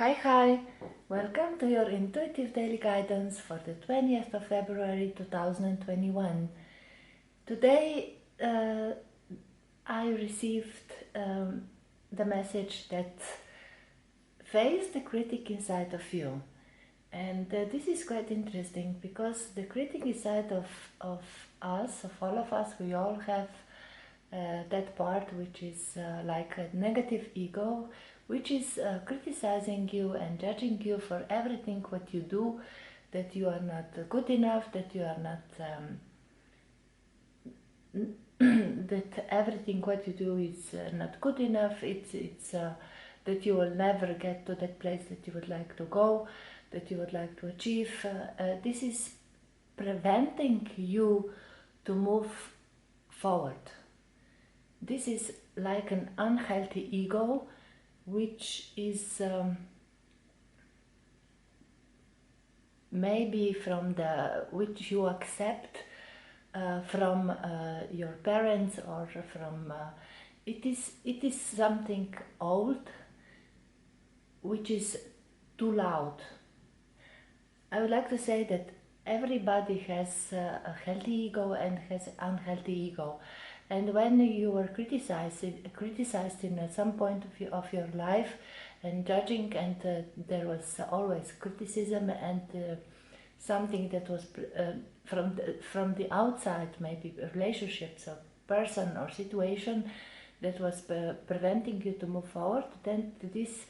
Hi, welcome to your intuitive daily guidance for the 20th of February 2021. Today I received the message that face the critic inside of you. And this is quite interesting because the critic inside of us, of all of us, we all have that part which is like a negative ego, which is criticizing you and judging you for everything what you do, that you are not good enough, that you are not that everything what you do is not good enough. It's that you will never get to that place that you would like to go, that you would like to achieve. This is preventing you to move forward. This is like an unhealthy ego, which is maybe from which you accept from your parents, or from it is something old which is too loud. I would like to say that everybody has a healthy ego and has unhealthy ego. And when you were criticized in some point of your life and judging, and there was always criticism and something that was from the outside, maybe relationships or person or situation that was preventing you to move forward, then this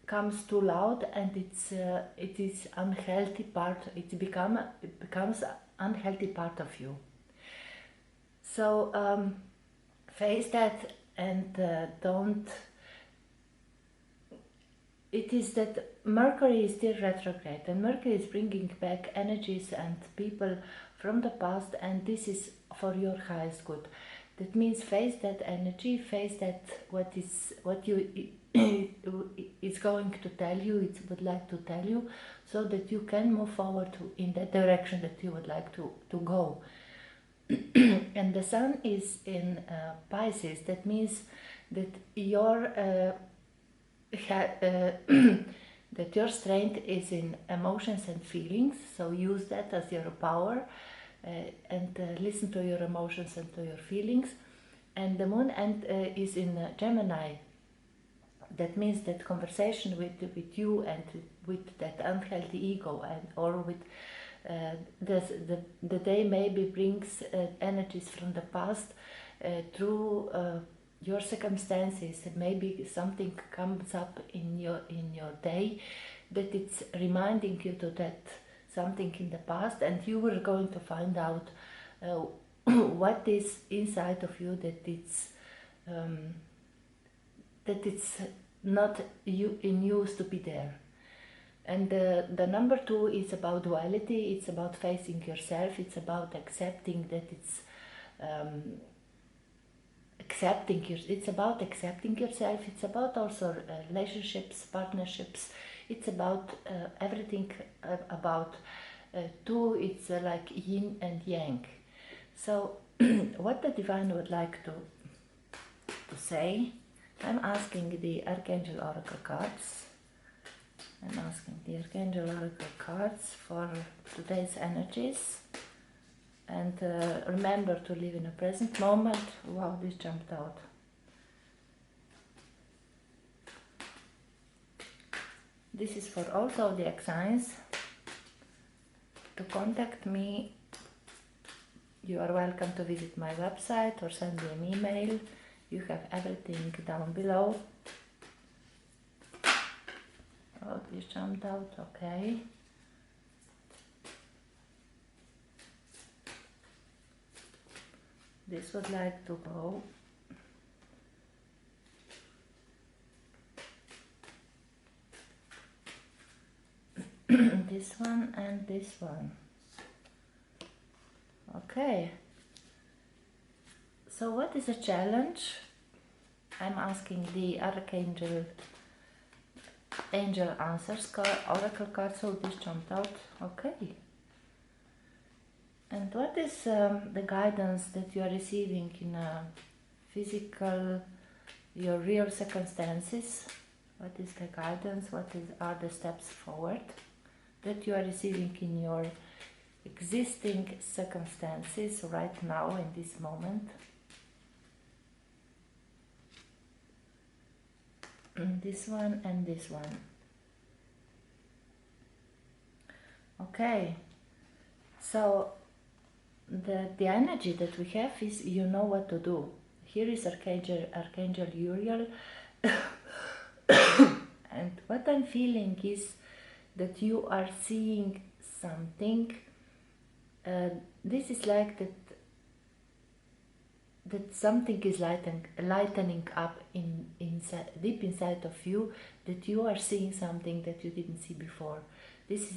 comes too loud, and it is unhealthy part. It becomes unhealthy part of you. So face that and don't. It is that Mercury is still retrograde, and Mercury is bringing back energies and people from the past, and this is for your highest good. That means face that energy, face that what you is going to tell you, it would like to tell you, so that you can move forward in that direction that you would like to go. And the sun is in Pisces. That means that your that your strength is in emotions and feelings, so use that as your power, and listen to your emotions and to your feelings. And the moon is in Gemini. That means that conversation with you and with that unhealthy ego, and or with the day maybe brings energies from the past through your circumstances. Maybe something comes up in your day that it's reminding you to that something in the past, and you were going to find out what is inside of you, that it's not in use to be there. And the number 2 is about duality. It's about facing yourself. It's about accepting that it's it's about accepting yourself. It's about also relationships, partnerships. It's about everything about 2. It's like yin and yang. So what the divine would like to say, I'm asking the Archangel Oracle cards. I'm asking the Archangel Oracle cards for today's energies. And remember to live in a present moment. Wow, this jumped out. This is for all zodiac signs. To contact me, you are welcome to visit my website or send me an email. You have everything down below. Oh, this jumped out, okay. This would like to go. This one and this one. Okay. So what is the challenge? I'm asking the Archangel Angel Answers card, Oracle card, so this jumped out. Okay. And what is the guidance that you are receiving in physical, your real circumstances? What is the guidance? Are the steps forward that you are receiving in your existing circumstances right now in this moment? This one and this one. Okay, so the energy that we have is you know what to do. Here is Archangel Uriel. And what I'm feeling is that you are seeing something. This is like that something is lightening up deep inside of you, that you are seeing something that you didn't see before. This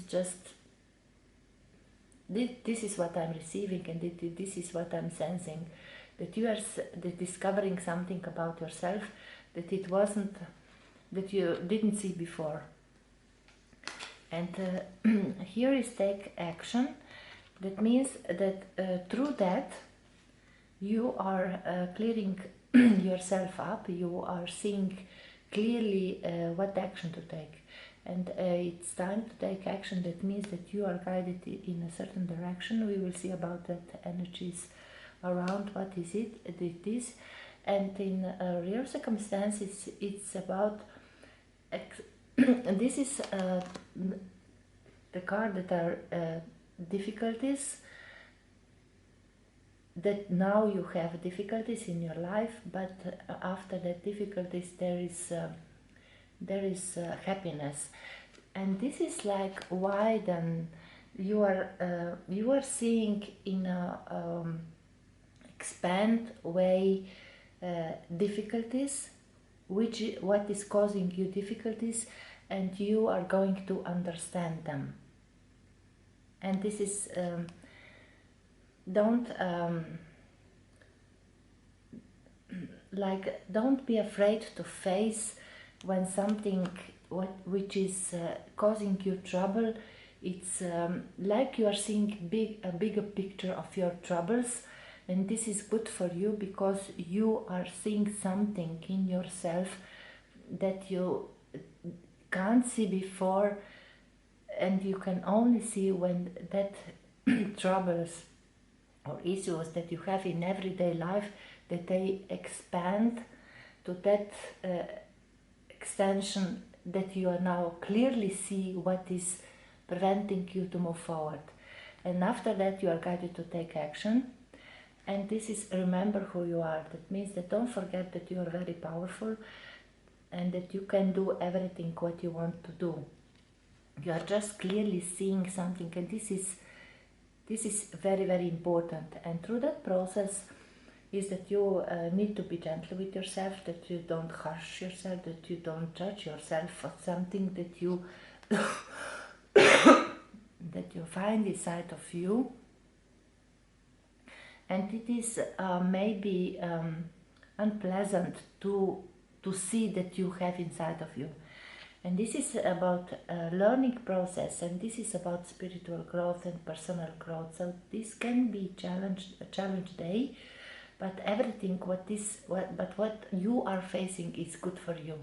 is what I'm receiving, and this is what I'm sensing, that you are discovering something about yourself that that you didn't see before. And here is take action. That means that through that you are clearing yourself up, you are seeing clearly what action to take. And it's time to take action. That means that you are guided in a certain direction. We will see about that energies around what is it is. And in real circumstances, it's about this is the card that are difficulties, that now you have difficulties in your life, but after that difficulties there is happiness. And this is like widen. You are seeing in a expand way difficulties, what is causing you difficulties, and you are going to understand them. And this is don't be afraid to face when something which is causing you trouble. It's like you are seeing a bigger picture of your troubles, and this is good for you because you are seeing something in yourself that you can't see before, and you can only see when that troubles or issues that you have in everyday life, that they expand to that extension, that you are now clearly see what is preventing you to move forward. And after that you are guided to take action. And this is remember who you are. That means that don't forget that you are very powerful and that you can do everything what you want to do. You are just clearly seeing something, and this is very, very important. And through that process is that you need to be gentle with yourself, that you don't harsh yourself, that you don't judge yourself for something that you that you find inside of you. And it is maybe unpleasant to see that you have inside of you. And this is about learning process, and this is about spiritual growth and personal growth. So this can be a challenge day, but everything what you are facing is good for you.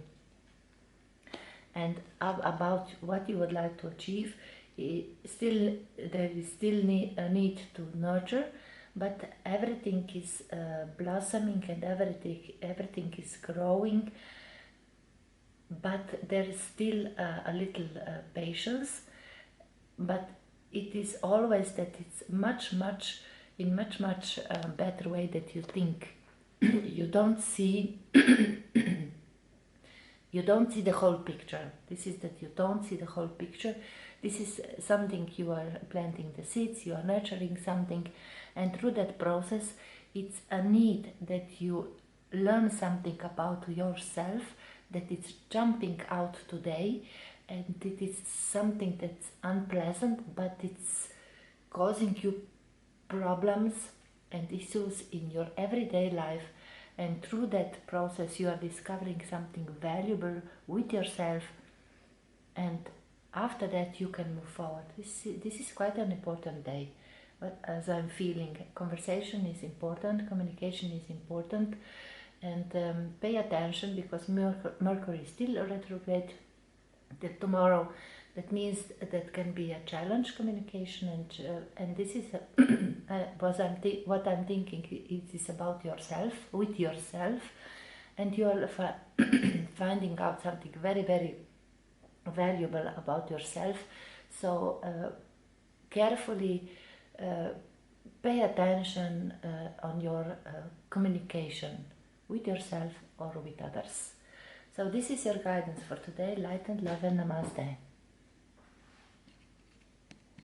And about what you would like to achieve, there is still a need to nurture, but everything is blossoming and everything is growing. But there is still a little patience, but it is always that it's much better way that you think. You don't see you don't see the whole picture. This is that you don't see the whole picture. This is something you are planting the seeds, you are nurturing something, and through that process it's a need that you learn something about yourself, that it's jumping out today, and it is something that's unpleasant, but it's causing you problems and issues in your everyday life. And through that process you are discovering something valuable with yourself, and after that you can move forward. This is quite an important day. But as I'm feeling, conversation is important, communication is important, And pay attention, because Mercury is still retrograde till tomorrow. That means that can be a challenge communication, and this is what I'm thinking. It is about yourself, with yourself, and you are finding out something very, very valuable about yourself. So carefully pay attention on your communication with yourself or with others. So this is your guidance for today. Light and love, and namaste.